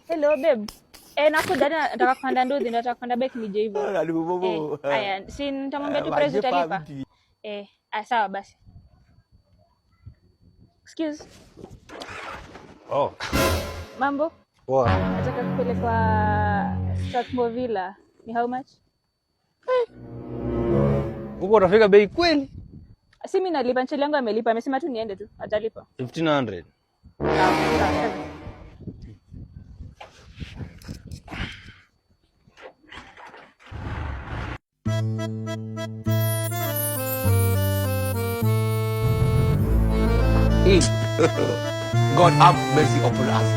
Hello babe. Nakuja nataka kupanda nduthi, nataka kupanda bike nije hivyo. Haya, si nitamwambia tu price utalipa. Sawa basi. Excuse. Oh. Mambo? Poa. Nataka kupelekwa Strathmore Villa. Ni how much? Uko unafika bei kweli? Si mimi nalipa, nchele yangu amelipa, amesema tu niende tu, atalipa. 1500. Sawa. God have mercy upon us.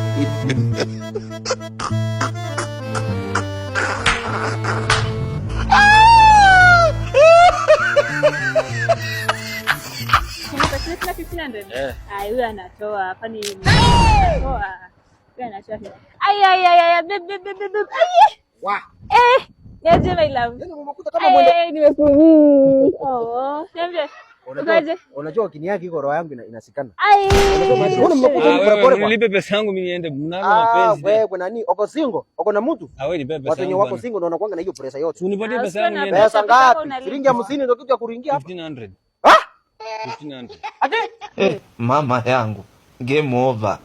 Sina 1500. Huyu anatoa hapa ni anatoa. Huyu anatoa. Babe. Wa. Yaje my love. Yaani umekuta kama mwende. Nimekuja. Oh, niambie. Unajua kini yake iko roho yangu inasikana. Wewe nilipe pesa yangu mimi niende mnalo mapenzi. Wewe nani? Uko single? Uko na mtu? Wewe nipe pesa yangu. Watu wenye wako single ndio wanakuanga na hiyo pressure yote. Unipatie pesa yangu niende. Pesa ngapi? Shilingi 50 ndio kitu ya kuringia hapa. 1500. 1500. Ate? Mama yangu. Game over.